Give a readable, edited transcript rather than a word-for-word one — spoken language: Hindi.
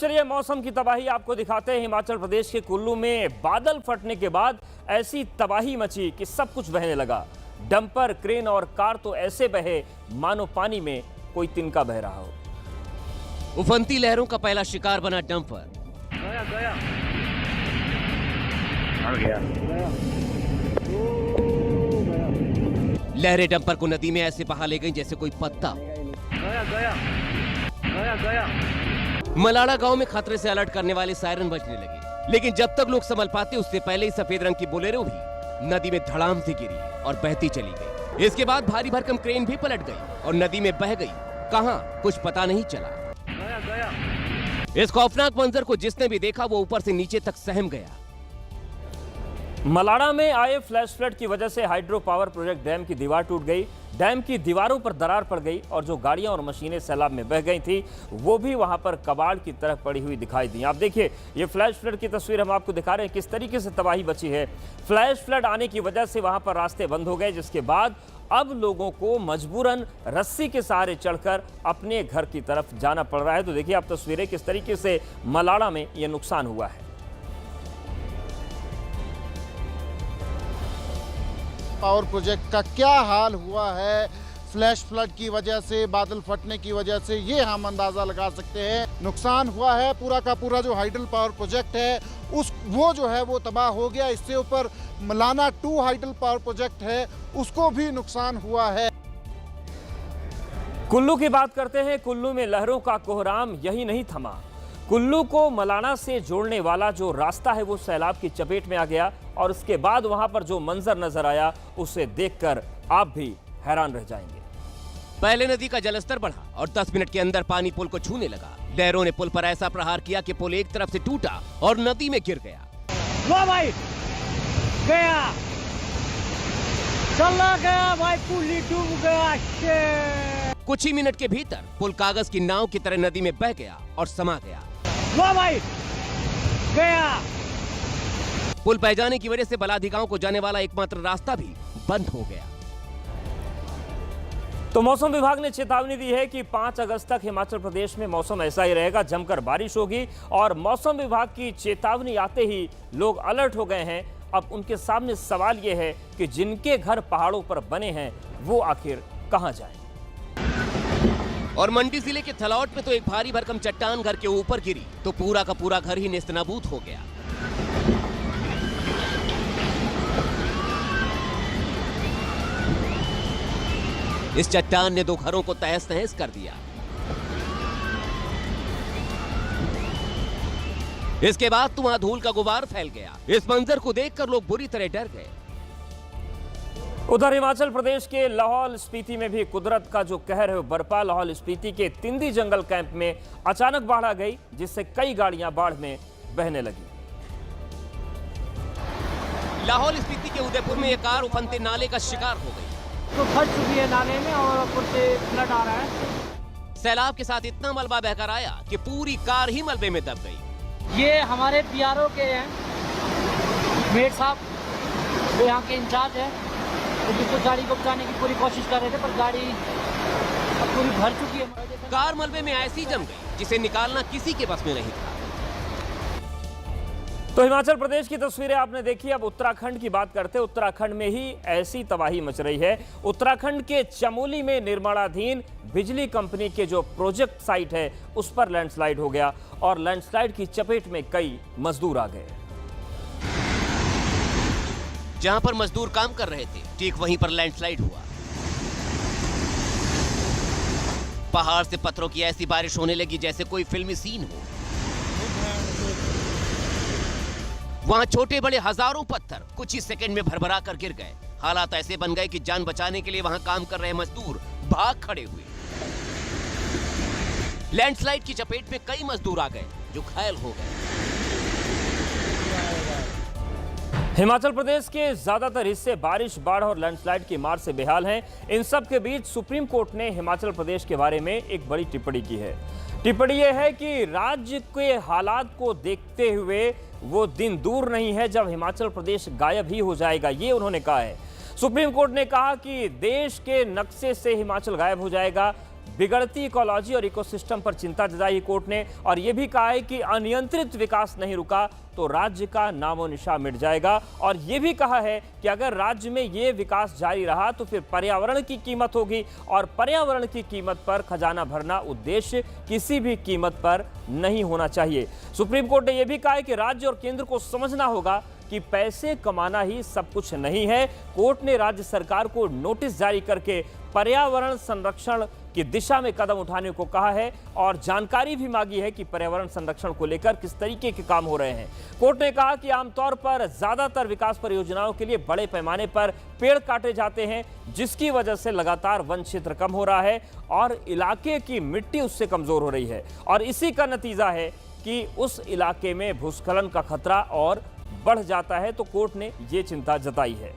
चलिए मौसम की तबाही आपको दिखाते हैं। हिमाचल प्रदेश के कुल्लू में बादल फटने के बाद ऐसी तबाही मची कि सब कुछ बहने लगा। डंपर, क्रेन और कार तो ऐसे बहे मानो पानी में कोई तिनका बह रहा हो। उफनती लहरों का पहला शिकार बना डंपर। गया। लहरें डंपर को नदी में ऐसे बहा ले गईं जैसे कोई पत्ता। गया। मलाड़ा गांव में खतरे से अलर्ट करने वाले सायरन बजने लगे, लेकिन जब तक लोग संभल पाते उससे पहले ही सफेद रंग की बोलेरो भी नदी में धड़ाम से गिरी और बहती चली गई। इसके बाद भारी भरकम क्रेन भी पलट गई और नदी में बह गई। कहां कुछ पता नहीं चला। इस खौफनाक मंजर को जिसने भी देखा वो ऊपर से नीचे तक सहम गया। मलाड़ा में आए फ्लैश फ्लड की वजह से हाइड्रो पावर प्रोजेक्ट डैम की दीवार टूट गई। डैम की दीवारों पर दरार पड़ गई और जो गाड़ियां और मशीनें सैलाब में बह गई थी वो भी वहां पर कबाड़ की तरफ पड़ी हुई दिखाई दी। आप देखिए ये फ्लैश फ्लड की तस्वीर हम आपको दिखा रहे हैं, किस तरीके से तबाही बची है। फ्लैश फ्लड आने की वजह से वहां पर रास्ते बंद हो गए, जिसके बाद अब लोगों को मजबूरन रस्सी के सहारे चढ़कर अपने घर की तरफ जाना पड़ रहा है। तो देखिए आप तस्वीरें किस तरीके से मलाड़ा में यह नुकसान हुआ है। पावर प्रोजेक्ट का क्या हाल हुआ है फ्लैश फ्लड की वजह से, बादल फटने की वजह से, ये हम अंदाजा लगा सकते हैं। नुकसान हुआ है पूरा का पूरा। जो हाइडल पावर प्रोजेक्ट है वो जो है वो तबाह हो गया। इससे ऊपर मलाना 2 हाइडल पावर प्रोजेक्ट है उसको भी नुकसान हुआ है। कुल्लू की बात करते हैं। कुल्लू में लहरों का कोहराम यही नहीं थमा। कुल्लू को मलाना से जोड़ने वाला जो रास्ता है वो सैलाब की चपेट में आ गया और उसके बाद वहां पर जो मंजर नजर आया उसे देखकर आप भी हैरान रह जाएंगे। पहले नदी का जलस्तर बढ़ा और 10 मिनट के अंदर पानी पुल को छूने लगा। लहरों ने पुल पर ऐसा प्रहार किया कि पुल एक तरफ से टूटा और नदी में गिर गया। वाह भाई, गया, चला गया भाई, पुल ही डूब गया। कुछ ही मिनट के भीतर पुल कागज की नाव की तरह नदी में बह गया और समा गया। वाह भाई, गया। पुल बह जाने की वजह से बलाधी गांव को जाने वाला एकमात्र रास्ता भी बंद हो गया। तो मौसम विभाग ने चेतावनी दी है कि 5 अगस्त तक हिमाचल प्रदेश में मौसम ऐसा ही रहेगा, जमकर बारिश होगी। और मौसम विभाग की चेतावनी आते ही लोग अलर्ट हो गए हैं। अब उनके सामने सवाल यह है कि जिनके घर पहाड़ों पर बने हैं वो आखिर कहां जाएं? और मंडी जिले के थलौट में तो एक भारी भरकम चट्टान घर के ऊपर गिरी तो पूरा का पूरा घर ही नेस्तनाबूद हो गया। इस चट्टान ने 2 घरों को तहस नहस कर दिया। इसके बाद धुआं धूल का गुबार फैल गया। इस मंजर को देखकर लोग बुरी तरह डर गए। उधर हिमाचल प्रदेश के लाहौल स्पीति में भी कुदरत का जो कहर है वो बरपा। लाहौल स्पीति के तिंदी जंगल कैंप में अचानक बाढ़ आ गई, जिससे कई गाड़ियां बाढ़ में बहने लगी। लाहौल स्पीति के उदयपुर में एक कार उफनते नाले का शिकार हो गई। तो फंस चुकी है नाले में और ऊपर से फ्लड आ रहा है। सैलाब के साथ इतना मलबा बहकर आया कि पूरी कार ही मलबे में दब गई। ये हमारे पीआरओ के हैं, मेट साहब, जो यहाँ के इंचार्ज है, तो जिसको गाड़ी को बचाने की पूरी कोशिश कर रहे थे, पर गाड़ी अब पूरी भर चुकी है। कार मलबे में ऐसी जम गई जिसे निकालना किसी के बस में नहीं था। तो हिमाचल प्रदेश की तस्वीरें आपने देखी। अब उत्तराखंड की बात करते हैं। उत्तराखंड में ही ऐसी तबाही मच रही है। उत्तराखंड के चमोली में निर्माणाधीन बिजली कंपनी के जो प्रोजेक्ट साइट है उस पर लैंडस्लाइड हो गया और लैंडस्लाइड की चपेट में कई मजदूर आ गए। जहां पर मजदूर काम कर रहे थे ठीक वहीं पर लैंडस्लाइड हुआ। पहाड़ से पत्थरों की ऐसी बारिश होने लगी जैसे कोई फिल्मी सीन हो। वहां छोटे बड़े हजारों पत्थर कुछ ही सेकंड में भरभरा कर गिर गए। हालात ऐसे बन गए कि जान बचाने के लिए वहां काम कर रहे मजदूर भाग खड़े हुए। लैंडस्लाइड की चपेट में कई मजदूर आ गए जो घायल हो गए। हिमाचल प्रदेश के ज्यादातर हिस्से बारिश, बाढ़ और लैंडस्लाइड की मार से बेहाल हैं। इन सब के बीच सुप्रीम कोर्ट ने हिमाचल प्रदेश के बारे में एक बड़ी टिप्पणी की है। टिप्पणी यह है कि राज्य के हालात को देखते हुए वो दिन दूर नहीं है जब हिमाचल प्रदेश गायब ही हो जाएगा, ये उन्होंने कहा है। सुप्रीम कोर्ट ने कहा कि देश के नक्शे से हिमाचल गायब हो जाएगा। बिगड़ती इकोलॉजी और इकोसिस्टम पर चिंता जताई कोर्ट ने और यह भी कहा है कि अनियंत्रित विकास नहीं रुका तो राज्य का नामो निशान मिट जाएगा। और यह भी कहा है कि अगर राज्य में यह विकास जारी रहा तो फिर पर्यावरण की कीमत होगी और पर्यावरण की कीमत पर खजाना भरना उद्देश्य किसी भी कीमत पर नहीं होना चाहिए। सुप्रीम कोर्ट ने यह भी कहा है कि राज्य और केंद्र को समझना होगा कि पैसे कमाना ही सब कुछ नहीं है। कोर्ट ने राज्य सरकार को नोटिस जारी करके पर्यावरण संरक्षण की दिशा में कदम उठाने को कहा है और जानकारी भी मांगी है कि पर्यावरण संरक्षण को लेकर किस तरीके के काम हो रहे हैं। कोर्ट ने कहा कि आमतौर पर ज्यादातर विकास परियोजनाओं के लिए बड़े पैमाने पर पेड़ काटे जाते हैं, जिसकी वजह से लगातार वन क्षेत्र कम हो रहा है और इलाके की मिट्टी उससे कमजोर हो रही है और इसी का नतीजा है कि उस इलाके में भूस्खलन का खतरा और बढ़ जाता है। तो कोर्ट ने ये चिंता जताई है।